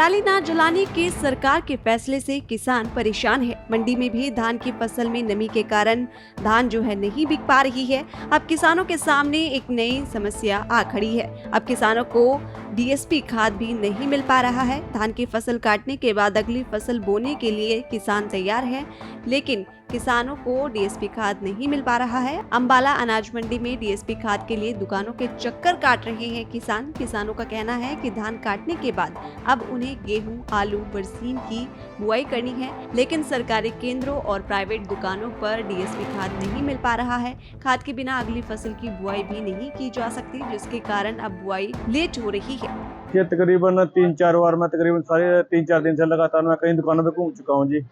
पराली न जलाने के सरकार के फैसले से किसान परेशान है। मंडी में भी धान की फसल में नमी के कारण धान जो है नहीं बिक पा रही है। अब किसानों के सामने एक नई समस्या आ खड़ी है। अब किसानों को डीएसपी खाद भी नहीं मिल पा रहा है। धान की फसल काटने के बाद अगली फसल बोने के लिए किसान तैयार है, लेकिन किसानों को डीएसपी खाद नहीं मिल पा रहा है। अंबाला अनाज मंडी में डीएसपी खाद के लिए दुकानों के चक्कर काट रहे हैं किसान। किसानों का कहना है कि धान काटने के बाद अब उन्हें गेहूं, आलू, बरसीन की बुआई करनी है, लेकिन सरकारी केंद्रों और प्राइवेट दुकानों पर डीएसपी खाद नहीं मिल पा रहा है। खाद के बिना अगली फसल की बुआई भी नहीं की जा सकती, जिसके कारण अब बुआई लेट हो रही है। ये तकरीबन 3-4 बार मैं तकरीबन सारे 3-4 दिन से लगातार मैं कई दुकानों पे घूम चुका हूँ जी।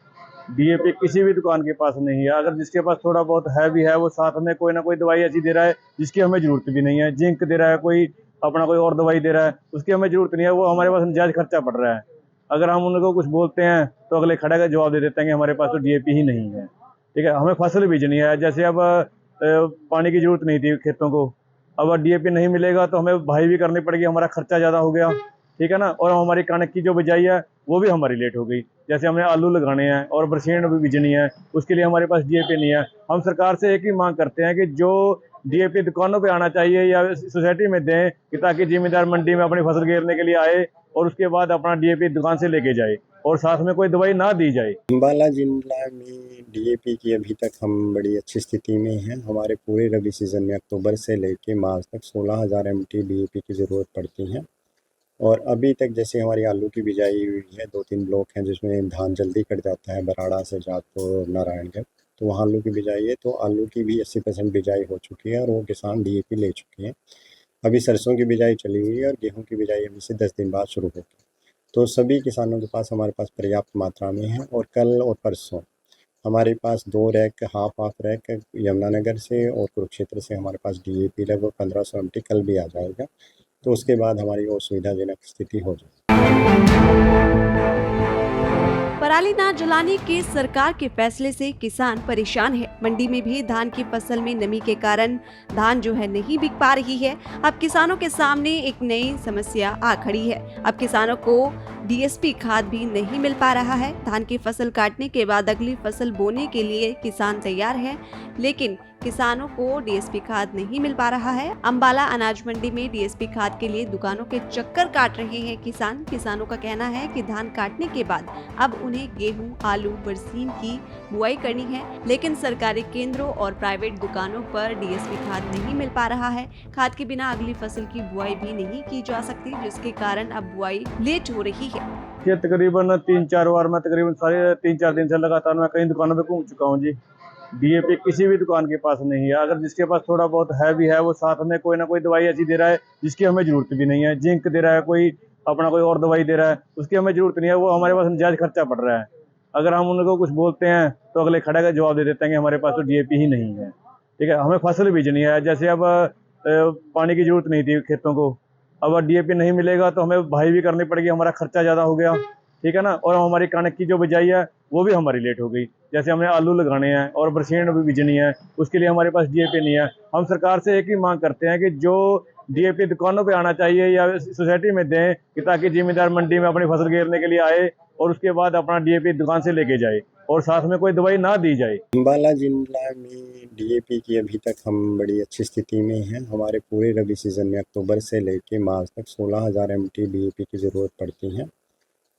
डीएपी किसी भी दुकान के पास नहीं है। अगर जिसके पास थोड़ा बहुत है भी है, वो साथ में कोई ना कोई दवाई ऐसी दे रहा है जिसकी हमें जरूरत भी नहीं है। जिंक दे रहा है, कोई अपना कोई और दवाई दे रहा है, उसकी हमें जरूरत नहीं है। वो हमारे पास नजायज खर्चा पड़ रहा है। अगर हम उनको कुछ बोलते हैं तो अगले खड़ा का जवाब दे देते हैं कि हमारे पास तो डीएपी ही नहीं है। ठीक है, हमें फसल बीजनी है। जैसे अब पानी की जरूरत नहीं थी खेतों को, अब डीएपी नहीं मिलेगा तो हमें भाई भी करनी पड़ेगी, हमारा खर्चा ज्यादा हो गया। ठीक है ना। और हमारी कणक की जो बिजाई है वो भी हमारी लेट हो गई। जैसे हमें आलू लगाने हैं और बरसीन भी बीजनी है, उसके लिए हमारे पास डीएपी नहीं है। हम सरकार से एक ही मांग करते हैं कि जो डीएपी दुकानों पे आना चाहिए या सोसाइटी में दें, कि ताकि जिम्मेदार मंडी में अपनी फसल घेरने के लिए आए और उसके बाद अपना डीएपी दुकान से लेके जाए और साथ में कोई दवाई ना दी जाए। अंबाला जिला में डीएपी की अभी तक हम बड़ी अच्छी स्थिति में हैं। हमारे पूरे रबी सीजन में अक्टूबर से लेके मार्च तक 16,000 MT डीएपी की ज़रूरत पड़ती है। और अभी तक जैसे हमारी आलू की बिजाई हुई है, 2-3 ब्लॉक हैं जिसमें धान जल्दी कट जाता है, बराड़ा से जातो नारायणगढ़, तो वहाँ आलू की बिजाई है। तो आलू की भी 80% बिजाई हो चुकी है और वो किसान डीएपी ले चुके हैं। अभी सरसों की बिजाई चली हुई है और गेहूं की बिजाई अभी से 10 दिन बाद शुरू होगी। तो सभी किसानों के पास हमारे पास पर्याप्त मात्रा में है। और कल और परसों हमारे पास 2 रैक हाफ रैक यमुनानगर से और कुरुक्षेत्र से हमारे पास डीएपी लगभग 1500 MT कल भी आ जाएगा। तो उसके बाद हमारी और सुविधाजनक स्थिति हो जाए। पराली न जलाने के सरकार के फैसले से किसान परेशान है। मंडी में भी धान की फसल में नमी के कारण धान जो है नहीं बिक पा रही है। अब किसानों के सामने एक नई समस्या आ खड़ी है। अब किसानों को डीएसपी खाद भी नहीं मिल पा रहा है। धान की फसल काटने के बाद अगली फसल बोने के लिए किसान तैयार है, लेकिन किसानों को डीएसपी खाद नहीं मिल पा रहा है। अंबाला अनाज मंडी में डीएसपी खाद के लिए दुकानों के चक्कर काट रहे हैं किसान। किसानों का कहना है कि धान काटने के बाद अब उन्हें गेहूं, आलू, बरसीन की बुआई करनी है, लेकिन सरकारी केंद्रों और प्राइवेट दुकानों पर डीएसपी खाद नहीं मिल पा रहा है। खाद के बिना अगली फसल की बुआई भी नहीं की जा सकती, जिसके कारण अब बुआई लेट हो रही है। ये तकरीबन 3-4 बार मैं तकरीबन सारे 3-4 दिन से लगातार मैं कई दुकानों पे घूम चुका हूँ जी। डीएपी किसी भी दुकान के पास नहीं है। अगर जिसके पास थोड़ा बहुत है भी है, वो साथ में कोई ना कोई दवाई ऐसी दे रहा है जिसकी हमें जरूरत भी नहीं है। जिंक दे रहा है, कोई अपना कोई और दवाई दे रहा है, उसकी हमें जरूरत नहीं है। वो हमारे पास नजायज खर्चा पड़ रहा है। अगर हम उनको कुछ बोलते हैं तो अगले खड़ा का जवाब दे देते हैं कि हमारे पास तो डीएपी ही नहीं है। ठीक है, हमें फसल बीजनी है। जैसे अब पानी की जरूरत नहीं थी खेतों को, अब डीएपी नहीं मिलेगा तो हमें भाई भी करनी पड़ेगी, हमारा खर्चा ज्यादा हो गया। ठीक है ना। और हमारी कणक की जो बिजाई है वो भी हमारी लेट हो गई। जैसे हमें आलू लगाने हैं और बरसीन भी बीजनी है, उसके लिए हमारे पास डीएपी नहीं है। हम सरकार से एक ही मांग करते हैं कि जो डीएपी दुकानों पे आना चाहिए या सोसाइटी में दें, कि ताकि जिम्मेदार मंडी में अपनी फसल घेरने के लिए आए और उसके बाद अपना डीएपी दुकान से लेके जाए और साथ में कोई दवाई ना दी जाए। अंबाला जिला में डीएपी की अभी तक हम बड़ी अच्छी स्थिति में हैं। हमारे पूरे रबी सीजन में अक्टूबर से लेके मार्च तक 16,000 MT डीएपी की ज़रूरत पड़ती है।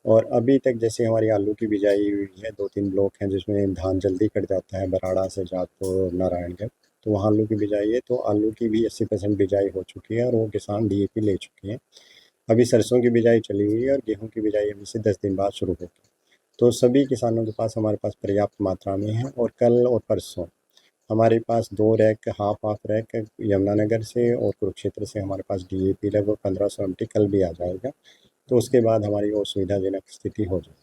और अभी तक जैसे हमारी आलू की बिजाई हुई है, 2-3 ब्लॉक हैं जिसमें धान जल्दी कट जाता है, बराड़ा से जातो नारायणगढ़, तो वहाँ आलू की बिजाई है। तो आलू की भी 80% बिजाई हो चुकी है और वो किसान डीएपी ले चुके हैं। अभी सरसों की बिजाई चली हुई है और गेहूं की बिजाई अभी से 10 दिन बाद शुरू होगी। तो सभी किसानों के पास हमारे पास पर्याप्त मात्रा में है। और कल और परसों हमारे पास 2 रैक हाफ रैक यमुनानगर से और कुरुक्षेत्र से हमारे पास डीएपी लगभग 1500 MT कल भी आ जाएगा। तो उसके बाद हमारी और सुविधाजनक स्थिति हो जाए।